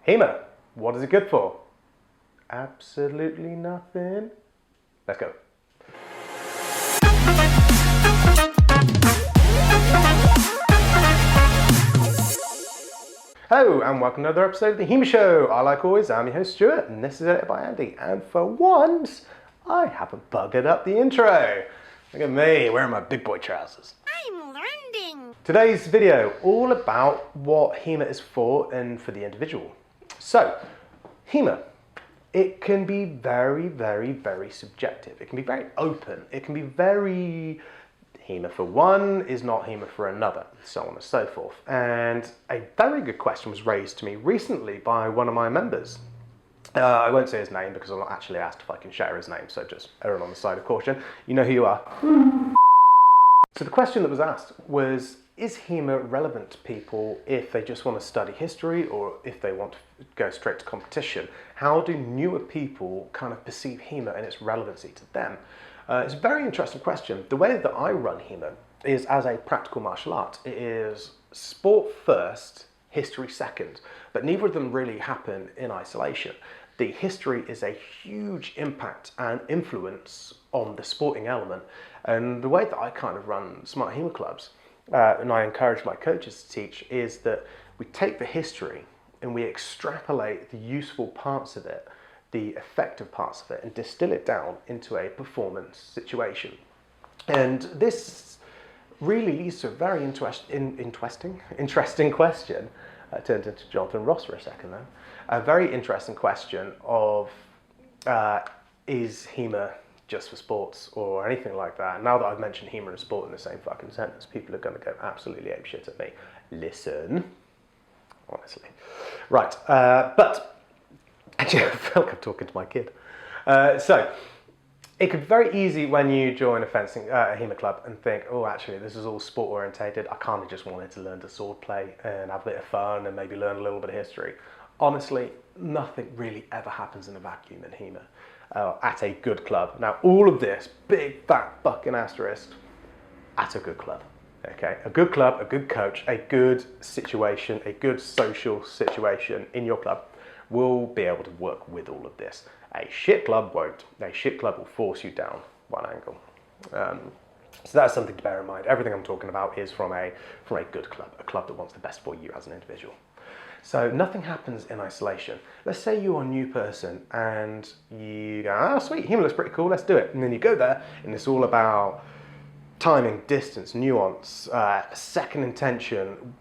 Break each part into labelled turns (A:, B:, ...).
A: Hema, what is it good for? Absolutely nothing. Let's go. Hello and welcome to another episode of the Hema Show. Like always, I'm your host Stuart and this is edited by Andy. And for once, I haven't buggered up the intro. Look at me wearing my big boy trousers.
B: I'm learning.
A: Today's video all about what Hema is for and for the individual. So, Hema, it can be very, very, very subjective. It can be very open. It can be very Hema for one is not Hema for another, so on and so forth. And a very good question was raised to me recently by one of my members. I won't say his name because I'm not actually asked if I can share his name, so just err on the side of caution. You know who you are. So the question that was asked was, is Hema relevant to people if they just want to study history or if they want to go straight to competition? How do newer people kind of perceive Hema and its relevancy to them? It's a very interesting question. The way that I run Hema is as a practical martial art. It is sport first, history second, but neither of them really happen in isolation. The history is a huge impact and influence on the sporting element. And the way that I kind of run Smart Hema clubs, and I encourage my coaches to teach, is that we take the history and we extrapolate the useful parts of it, the effective parts of it, and distill it down into a performance situation. And this really leads to a very interesting question. I turned into Jonathan Ross for a second then. A very interesting question of, is Hema just for sports or anything like that? Now that I've mentioned Hema and sport in the same fucking sentence, people are going to go absolutely apeshit at me. Listen, honestly. Right, but actually I feel like I'm talking to my kid. So it could be very easy when you join a fencing a Hema club and think, oh, actually this is all sport orientated. I kind of just wanted to learn to sword play and have a bit of fun and maybe learn a little bit of history. Honestly, nothing really ever happens in a vacuum in Hema. At a good club. Now, all of this, big fat fucking asterisk, at a good club. Okay, a good club, a good coach, a good situation, a good social situation in your club will be able to work with all of this. A shit club won't. A shit club will force you down one angle. So that's something to bear in mind. Everything I'm talking about is from a good club, a club that wants the best for you as an individual. So nothing happens in isolation. Let's say you're a new person and you go, ah, sweet, Hema looks pretty cool, let's do it. And then you go there and it's all about timing, distance, nuance, second intention,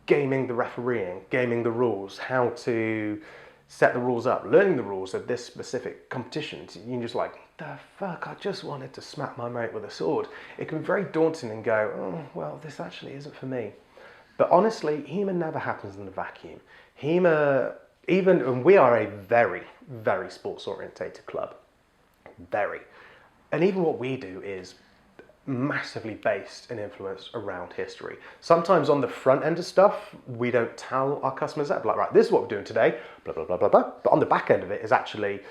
A: gaming the refereeing, gaming the rules, how to set the rules up, learning the rules of this specific competition. You're just like, the fuck, I just wanted to smack my mate with a sword. It can be very daunting and go, oh, well, this actually isn't for me. But honestly, Hema never happens in a vacuum. Hema, and we are a very, very sports orientated club. Very. And even what we do is massively based and influenced around history. Sometimes on the front end of stuff, we don't tell our customers that. Like, right, this is what we're doing today, blah, blah, blah, blah, blah. But on the back end of it is actually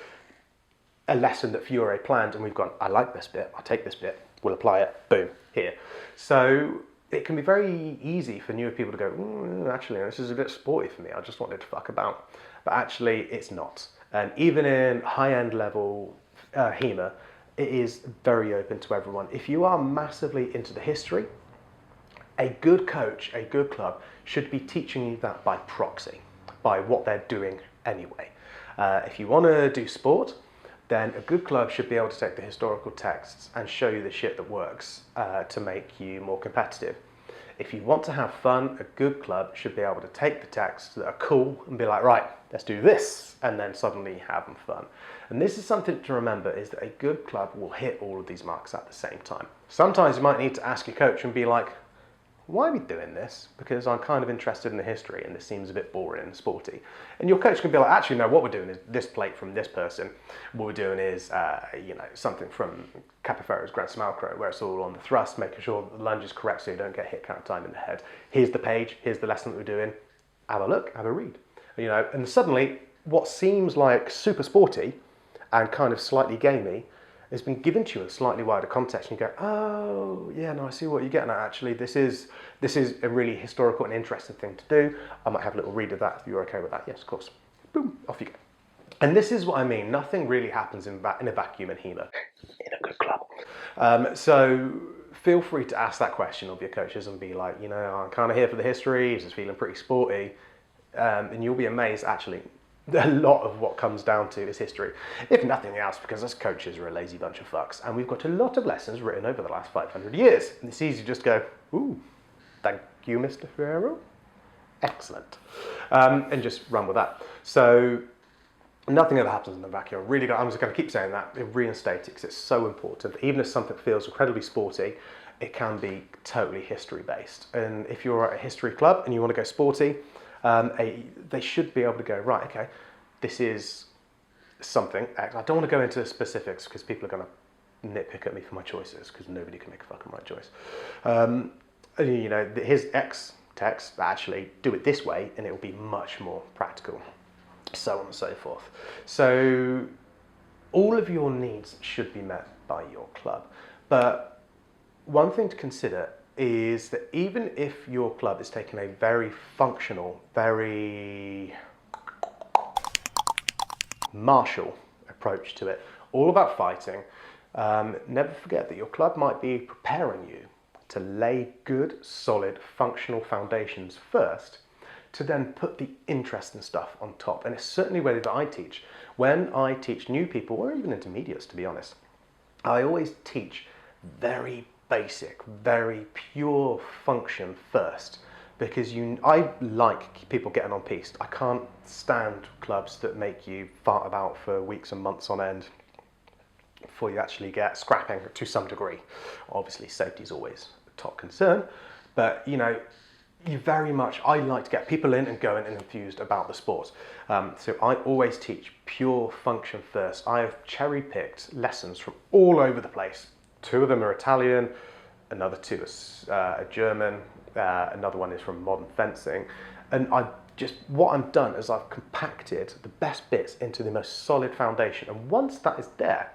A: a lesson that Fiore planned and we've gone, I like this bit, I'll take this bit, we'll apply it, boom, here. So it can be very easy for newer people to go, actually, this is a bit sporty for me. I just wanted to fuck about. But actually, it's not. And even in high-end level Hema, it is very open to everyone. If you are massively into the history, a good coach, a good club, should be teaching you that by proxy, by what they're doing anyway. If you want to do sport, then a good club should be able to take the historical texts and show you the shit that works to make you more competitive. If you want to have fun, a good club should be able to take the texts that are cool and be like, right, let's do this, and then suddenly have fun. And this is something to remember, is that a good club will hit all of these marks at the same time. Sometimes you might need to ask your coach and be like, why are we doing this? Because I'm kind of interested in the history and this seems a bit boring and sporty. And your coach can be like, actually, no, what we're doing is this plate from this person. What we're doing is, something from Capoferro's Gran Smalcro, where it's all on the thrust, making sure the lunge is correct so you don't get hit count time in the head. Here's the page, here's the lesson that we're doing. Have a look, have a read. And suddenly what seems like super sporty and kind of slightly gamey has been given to you in a slightly wider context, and you go, oh, yeah, no, I see what you're getting at, actually. This is a really historical and interesting thing to do. I might have a little read of that if you're okay with that. Yes, of course. off you go. And this is what I mean. Nothing really happens in a vacuum in Hema, in a good club. So feel free to ask that question of your coaches and be like, I'm kind of here for the history. It's just feeling pretty sporty. And you'll be amazed, actually, a lot of what comes down to is history. If nothing else, because us coaches are a lazy bunch of fucks. And we've got a lot of lessons written over the last 500 years. And it's easy to just go, ooh, thank you, Mr. Ferrero. Excellent. And just run with that. So nothing ever happens in the vacuum. I'm just going to keep saying that, reinstate it, because it's so important. Even if something feels incredibly sporty, it can be totally history based. And if you're at a history club and you want to go sporty, they should be able to go, right, okay, this is something. I don't want to go into specifics because people are going to nitpick at me for my choices, because nobody can make a fucking right choice. Here's X text, actually do it this way and it will be much more practical. So on and so forth. So all of your needs should be met by your club. But one thing to consider is that even if your club is taking a very functional, very martial approach to it, all about fighting, never forget that your club might be preparing you to lay good, solid, functional foundations first, to then put the interesting stuff on top. And it's certainly the way that I teach. When I teach new people, or even intermediates to be honest, I always teach very basic, very pure function first, because I like people getting on piste. I can't stand clubs that make you fart about for weeks and months on end before you actually get scrapping to some degree. Obviously safety is always a top concern, but I like to get people in and going and enthused about the sport. So I always teach pure function first. I have cherry-picked lessons from all over the place. 2 of them are Italian, another 2 are German, another one is from modern fencing. And what I've done is I've compacted the best bits into the most solid foundation. And once that is there,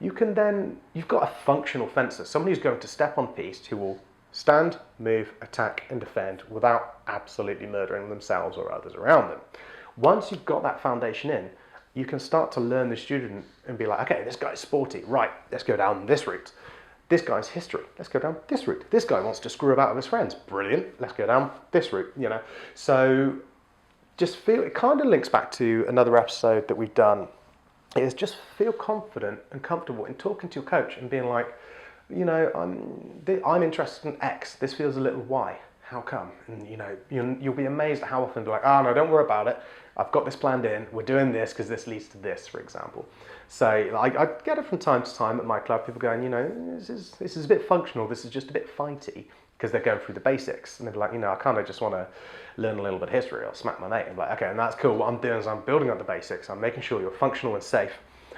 A: you've got a functional fencer, somebody who's going to step on piste, who will stand, move, attack and defend without absolutely murdering themselves or others around them. Once you've got that foundation in, you can start to learn the student and be like, okay, this guy's sporty, right, let's go down this route. This guy's history, let's go down this route. This guy wants to screw about with his friends, brilliant, let's go down this route, So it kind of links back to another episode that we've done, is just feel confident and comfortable in talking to your coach and being like, I'm interested in X. This feels a little Y. How come? And you'll be amazed at how often they're like, oh no, don't worry about it. I've got this planned in. We're doing this because this leads to this, for example. So I get it from time to time at my club. People going, this is a bit functional. This is just a bit fighty, because they're going through the basics. And they're like, I kind of just want to learn a little bit of history or smack my mate. And I'm like, okay, and that's cool. What I'm doing is I'm building up the basics. I'm making sure you're functional and safe.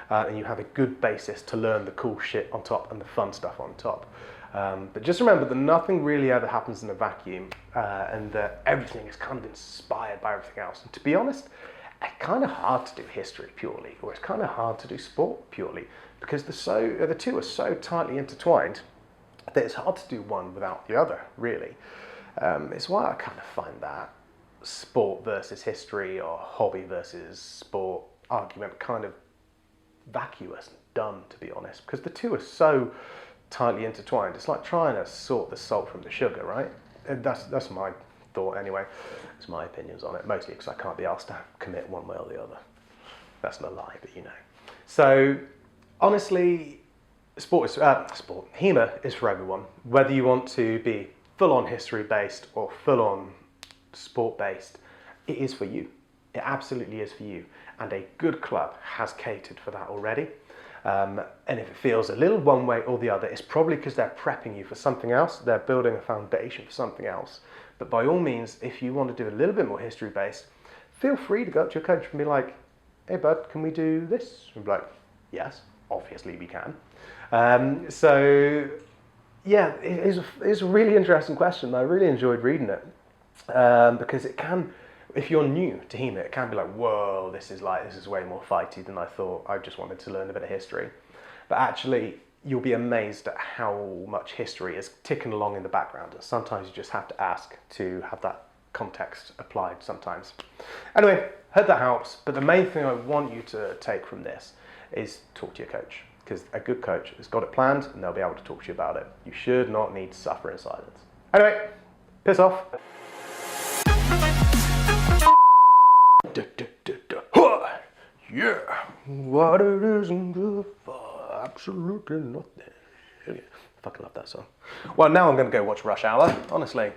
A: And you have a good basis to learn the cool shit on top and the fun stuff on top. But just remember that nothing really ever happens in a vacuum, and that everything is kind of inspired by everything else. And to be honest, it's kind of hard to do history purely, or it's kind of hard to do sport purely, because the 2 are so tightly intertwined that it's hard to do one without the other, really. It's why I kind of find that sport versus history or hobby versus sport argument kind of vacuous and dumb, to be honest, because the 2 are so tightly intertwined. It's like trying to sort the salt from the sugar, right? And that's my thought anyway. It's my opinions on it, mostly because I can't be asked to commit one way or the other. That's not a lie, but So honestly, Hema is for everyone. Whether you want to be full-on history-based or full-on sport-based, it is for you. It absolutely is for you. And a good club has catered for that already. And if it feels a little one way or the other, it's probably because they're prepping you for something else. They're building a foundation for something else. But by all means, if you want to do a little bit more history-based, feel free to go up to your coach and be like, hey bud, can we do this? And be like, yes, obviously we can. Yeah, it's a really interesting question. I really enjoyed reading it, because it can, if you're new to Hema, it can be like, whoa, this is way more fighty than I thought. I just wanted to learn a bit of history. But actually, you'll be amazed at how much history is ticking along in the background. And sometimes you just have to ask to have that context applied sometimes. Anyway, Hope that helps. But the main thing I want you to take from this is talk to your coach, because a good coach has got it planned and they'll be able to talk to you about it. You should not need to suffer in silence. Anyway, piss off. Yeah, water isn't good for absolutely nothing. Fucking love that song. Well, now I'm going to go watch Rush Hour, honestly.